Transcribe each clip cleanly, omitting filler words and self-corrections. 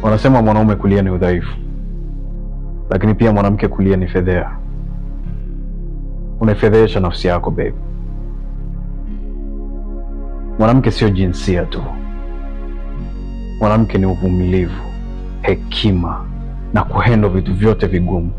Wanasema mwanaume kulia ni udhaifu, lakini pia mwanamke kulia ni fedheha. Unaifedhesha nafsi yako babe. Mwanamke sio jinsia tu. Mwanamke ni uvumilivu, hekima na kuhandle vitu vyote vigumu.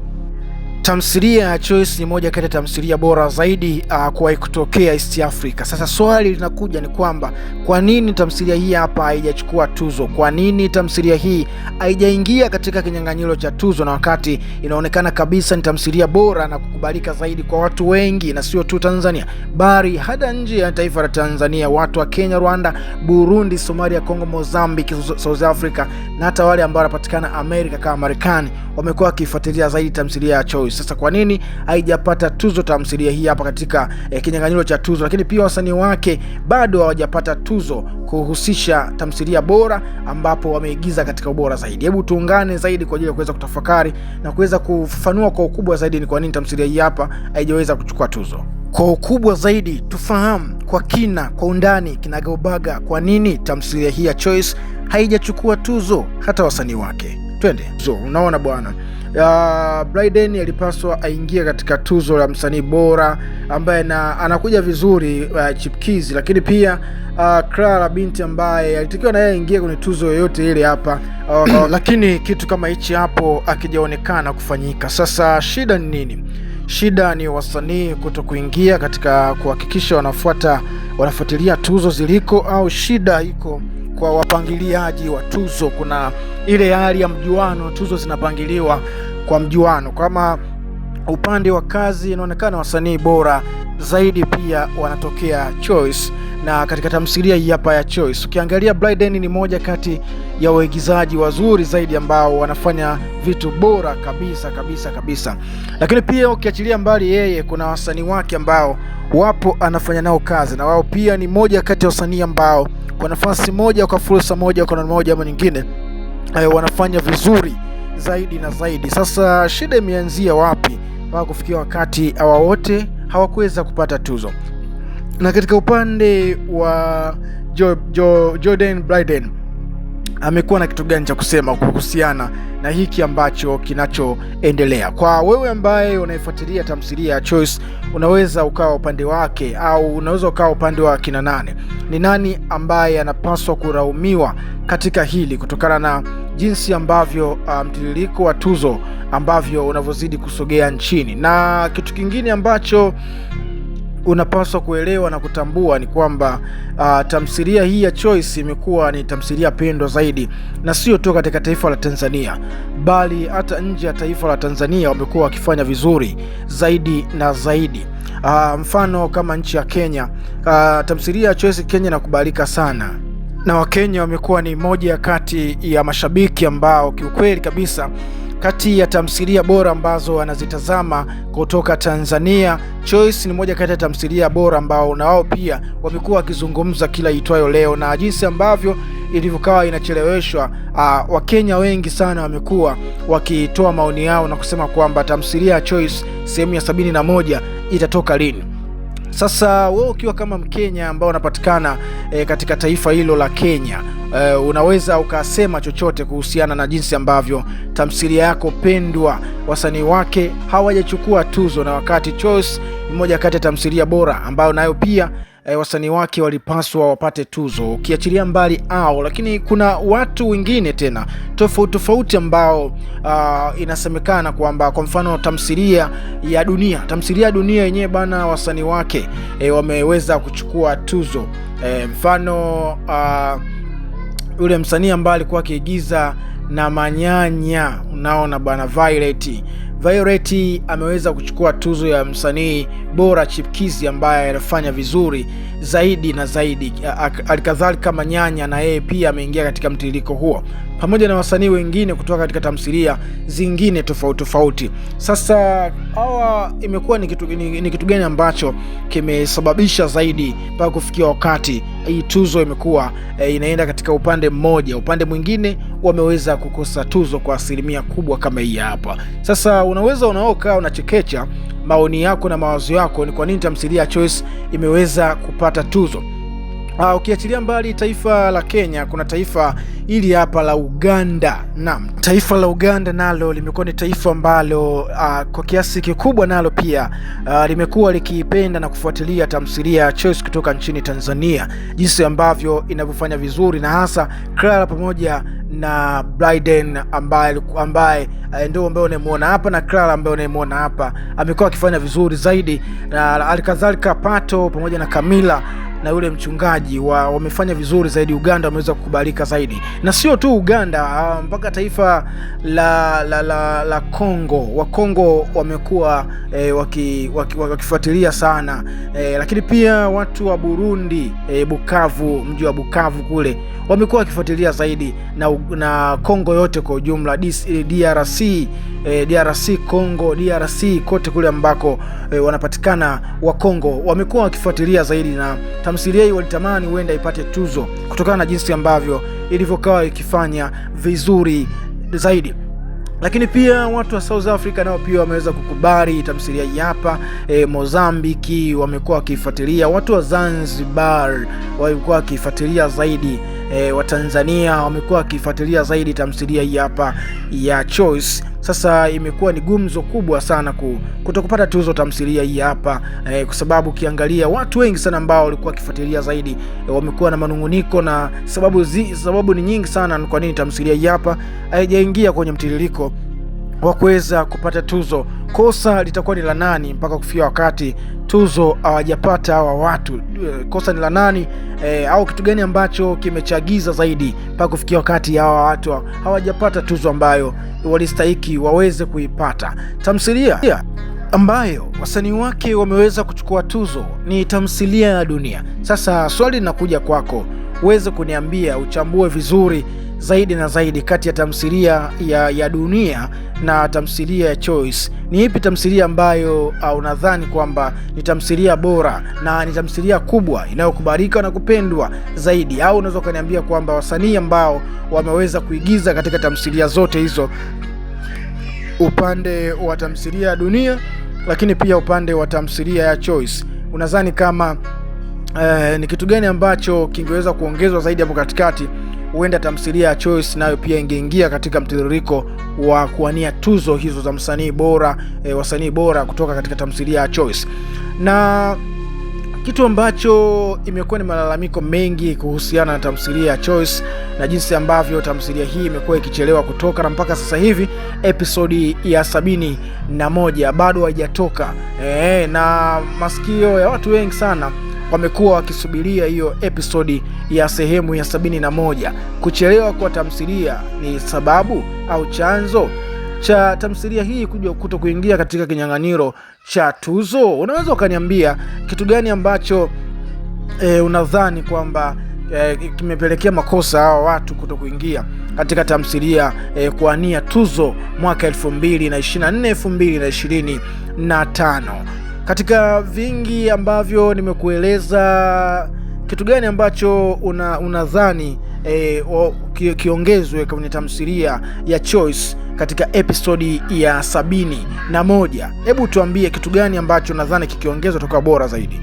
Tamthilia ya Choice ni moja kati ya tamthilia bora zaidi kuwahi kutokea East Africa. Sasa swali linakuja ni kwamba kwa nini tamthilia hii hapa haijachukua tuzo? Kwa nini tamthilia hii haijaingia katika kinyang'anyiro cha tuzo, na wakati inaonekana kabisa ni tamthilia bora na kukubalika zaidi kwa watu wengi, na sio tu Tanzania bali hata nje ya taifa la Tanzania, watu wa Kenya, Rwanda, Burundi, Somalia, Kongo, Mozambique, South Africa na hata wale ambao wanapatikana Amerika kama Marekani wamekuwa wakifuatilia zaidi tamthilia ya Choice. Sasa kwa nini haijapata tuzo tamthilia hii hapa katika kinyang'anyiro cha tuzo? Lakini pia wasanii wake bado hawajapata tuzo kuhusisha tamthilia bora ambapo wameigiza katika ubora zaidi. Hebu tuungane zaidi kwa ajili ya kuweza kutafakari na kuweza kufafanua kwa ukubwa zaidi ni kwa nini tamthilia hii hapa haijaweza kuchukua tuzo. Kwa ukubwa zaidi tufahamu kwa kina, kwa undani, kinagaubaga kwa nini tamthilia hii ya Choice haijachukua tuzo hata wasanii wake. Twende. Unaona bwana, Bryden alipaswa aingie katika tuzo la msanii bora ambaye anakuja vizuri chipkizi, lakini pia Clara binti ambaye alitakiwa na yeye aingie kwenye tuzo yoyote ile hapa lakini kitu kama hichi hapo akijaonekana kufanyika. Sasa shida ni nini? Shida ni wasanii kuto kuingia katika kuhakikisha wanafuatilia tuzo ziliko, au shida iko kwa wapangiliaji wa tuzo? Kuna ile hali ya mjuano, tuzo zinapangiliwa kwa mjuano. Kama upande wa kazi inaonekana wasanii bora zaidi pia wanatokea Choice, na katika tamthilia hii hapa ya Choice ukiangalia Bryden ni moja kati ya waigizaji wazuri zaidi ambao wanafanya vitu bora kabisa. Lakini pia ukiachilia mbali yeye, kuna wasanii wake ambao wapo anafanya nao kazi, na wao pia ni moja kati ya wasanii ambao kwa nafasi moja, kwa fursa moja, kwa namna moja ama nyingine wanafanya vizuri zaidi na zaidi. Sasa shida imeanzia wapi mpaka kufikia wakati hawa wote hawakuweza kupata tuzo? Na katika upande wa Jordan Bryden amekuwa na kitu gani cha kusema kuhusiana na hiki ambacho kinachoendelea? Kwa wewe ambaye unaifuatilia tamthilia ya Choice, unaweza ukawa upande wake au unaweza ukawa upande wa kina nane. Ni nani ambaye anapaswa kulaumiwa katika hili kutokana na jinsi ambavyo mtiririko wa tuzo ambavyo unavyozidi kusogea nchini? Na kitu kingine ambacho unapaswa kuelewa na kutambua ni kwamba tamthilia hii ya Choice imekuwa ni tamthilia pendwa zaidi, na sio tu katika taifa la Tanzania bali hata nje ya taifa la Tanzania wamekuwa wakifanya vizuri zaidi na zaidi. Mfano kama nchi ya Kenya, tamthilia ya Choice Kenya inakubalika sana, na Wakenya wamekuwa ni moja kati ya mashabiki ambao kiukweli kabisa kati ya tamthilia bora ambazo wanazitazama kutoka Tanzania, Choice ni moja kati ya tamthilia bora ambao na wao pia wamekuwa wakizungumza kila itwayo leo, na jinsi ambavyo ilivyokuwa inacheleweshwa, Wakenya wengi sana wamekuwa wakitoa maoni yao na kusema kwamba tamthilia ya Choice sehemu ya 71 itatoka lini. Sasa wewe ukiwa kama Mkenya ambao unapatikana katika taifa hilo la Kenya, unaweza ukasema chochote kuhusiana na jinsi ambavyo tamthilia yako pendwa wasanii wake hawajachukua tuzo, na wakati Choice ni moja kati ya tamthilia bora ambayo nayo pia wasanii wake walipaswa wapate tuzo. Ukiachilia mbali lakini kuna watu wengine tena tofauti ambao inasemekana kwamba kwa mfano tamthilia ya dunia yenyewe bana, wasanii wake wameweza kuchukua tuzo. Mfano yule msanii ambaye alikuwa akiigiza na Manyanya, unaona bwana, Violet ameweza kuchukua tuzo ya msanii bora chipkizi ambaye anafanya vizuri zaidi na zaidi. Alikadhalika Manyanya na yeye pia ameingia katika mtiririko huo, pamoja na wasanii wengine kutoka katika tamthilia zingine tofauti. Sasa hawa imekuwa ni kitu gani ambacho kimesababisha zaidi mpaka kufikia wakati hii tuzo imekuwa inaenda katika upande mmoja, upande mwingine wameweza kukosa tuzo kwa asilimia kubwa kama hii hapa. Sasa unaweza unaokaa unachekecha maoni yako na mawazo yako, ni kwa nini tamthilia ya Choice imeweza kupata tuzo? Ukiachilia mbali taifa la Kenya, kuna taifa hili hapa la Uganda. Naam, taifa la Uganda nalo limekuwa ni taifa ambalo kwa kiasi kikubwa nalo pia limekuwa likipenda na kufuatilia tamthilia ya Choice kutoka nchini Tanzania, jinsi ambavyo inavyofanya vizuri, na hasa Clara pamoja na Bryden ambaye ndio ambaye unamuona hapa, na Clara ambaye unamuona hapa amekuwa akifanya vizuri zaidi, na alikadhalika Pato pamoja na Camilla na yule mchungaji wamefanya vizuri zaidi. Uganda wameweza kukubalika zaidi, na sio tu Uganda, mpaka taifa la Kongo. Wa Kongo wamekuwa wakifuatilia sana, lakini pia watu wa Burundi, Bukavu, mji wa Bukavu kule wamekuwa wakifuatilia zaidi, na Kongo yote kwa ujumla, DRC Kongo, DRC kote kule ambako wanapatikana wa Kongo wamekuwa wakifuatilia zaidi, na tamthilia hii walitamani huenda ipate tuzo kutokana na jinsi ambavyo ilivyokuwa ikifanya vizuri zaidi. Lakini pia watu wa South Africa nao pia wameweza kukubali tamthilia hii hapa. Mozambiki wamekuwa wakifuatilia, watu wa Zanzibar walikuwa wakifuatilia zaidi, wa Tanzania wamekuwa wakifuatilia zaidi tamthilia hii hapa ya Choice. Sasa imekuwa ni gumzo kubwa sana kutokupata tuzo tamthilia hii hapa, kwa sababu ukiangalia watu wengi sana ambao walikuwa wakifuatilia zaidi wamekuwa na manunguniko, na sababu ni nyingi sana kwa nini tamthilia hii hapa haijaingia kwenye mtiririko wa kuweza kupata tuzo. Kosa litakuwa ni la nani mpaka kufikia wakati tuzo hawajapata hawa watu? Kosa ni la nani? Au kitu gani ambacho kimechagiza zaidi mpaka kufikia wakati hawa watu hawajapata tuzo ambayo walistahiki waweze kuipata? Tamthilia ambayo wasanii wake wameweza kuchukua tuzo ni tamthilia ya Dunia. Sasa swali linakuja kwako, uweze kuniambia, uchambue vizuri zaidi na zaidi kati ya tamthilia ya Dunia na tamthilia ya Choice. Ni ipi tamthilia ambayo unadhani kwamba ni tamthilia bora na ni tamthilia kubwa inayokubalika na kupendwa zaidi? Au unaweza kuniambia kwamba wasanii ambao wameweza kuigiza katika tamthilia zote hizo, upande wa tamthilia ya Dunia lakini pia upande wa tamthilia ya Choice, unadhani kama ni kitu gani ambacho kingeweza kuongezwa zaidi hapo katikati, huenda tamthilia ya Choice nayo pia ingeingia katika mtiririko wa kuwania tuzo hizo za msanii bora, wasanii bora kutoka katika tamthilia ya Choice? Na kitu ambacho imekuwa ni malalamiko mengi kuhusiana na tamthilia ya Choice na jinsi ambavyo tamthilia hii imekuwa ikichelewa kutoka, na mpaka sasa hivi episodi ya 71 bado haijatoka, na masikio ya watu wengi sana wamekuwa wakisubiria hiyo episodi ya sehemu ya 71. Kuchelewa kwa tamthilia ni sababu au chanzo cha tamthilia hii kuto kuingia katika kinyang'anyiro cha tuzo? Unaweza ukaniambia kitu gani ambacho unadhani kwamba kimepelekea makosa hawa watu kuto kuingia katika tamthilia kuania tuzo mwaka 2024 2025? Katika vingi ambavyo nimekueleza, kitu gani ambacho unadhani kiongezwe kwenye tamthilia ya Choice katika episodi ya 71? Hebu tuambie kitu gani ambacho nadhani kikiongezwa toka bora zaidi.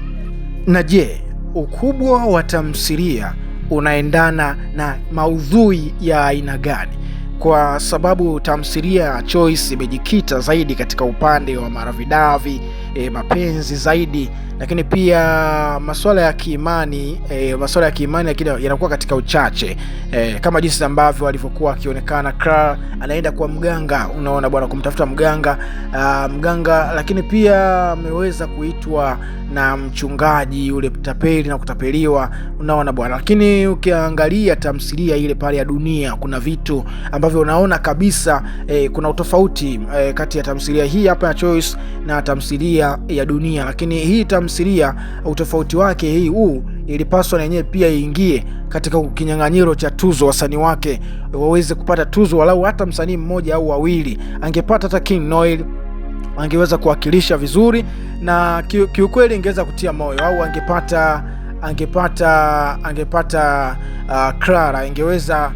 Na je, ukubwa wa tamthilia unaendana na maudhui ya aina gani? Kwa sababu tamthilia ya Choice imejikita zaidi katika upande wa maravidavi, mapenzi zaidi, lakini pia masuala ya kiimani, lakini yanakuwa katika uchache, kama jinsi ambavyo alivyokuwa akionekana Clara anaenda kwa mganga, unaona bwana, kumtafuta mganga, lakini pia ameweza kuitwa na mchungaji yule tapeli na kutapeliwa, unaona bwana. Lakini ukiangalia tamthilia ile pale ya Dunia, kuna vitu ambavyo unaona kabisa kuna utofauti kati ya tamthilia hii hapa ya Choice na tamthilia ya Dunia. Lakini hii tamthilia utofauti wake hii ilipaswa na yenyewe pia iingie katika kinyang'anyiro cha tuzo, wasanii wake waweze kupata tuzo, walau hata msanii mmoja au wawili. Angepata hata King Noel angeweza kuwakilisha vizuri, na kiukweli ingeweza kutia moyo, au angepata Clara ingeweza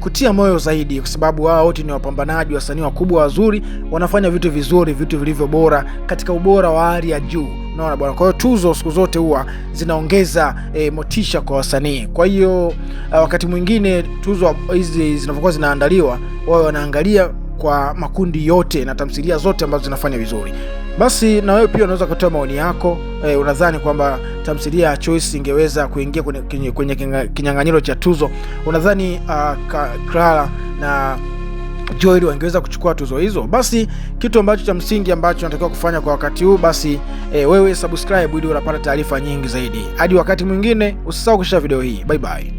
kutia moyo zaidi, kwa sababu wao wote ni wapambanaji, wasanii wakubwa wazuri, wanafanya vitu vizuri, vitu vilivyo bora katika ubora wa hali ya juu. Unaona bwana. Kwa hiyo tuzo siku zote huwa zinaongeza motisha kwa wasanii. Kwa hiyo wakati mwingine tuzo hizi zinapokuwa zinaandaliwa, wao wanaangalia kwa makundi yote na tamthilia zote ambazo zinafanya vizuri. Basi na wewe pia unaweza kutoa maoni yako. Unadhani kwamba tamthilia ya Choice ingeweza kuingia kwenye kinyang'anyiro cha tuzo? Unadhani Clara na Joel wangeweza kuchukua tuzo hizo? Basi kitu ambacho cha msingi ambacho unatakiwa kufanya kwa wakati huu, basi wewe subscribe ili unapata taarifa nyingi zaidi. Hadi wakati mwingine, usisahau kushare video hii. Bye bye.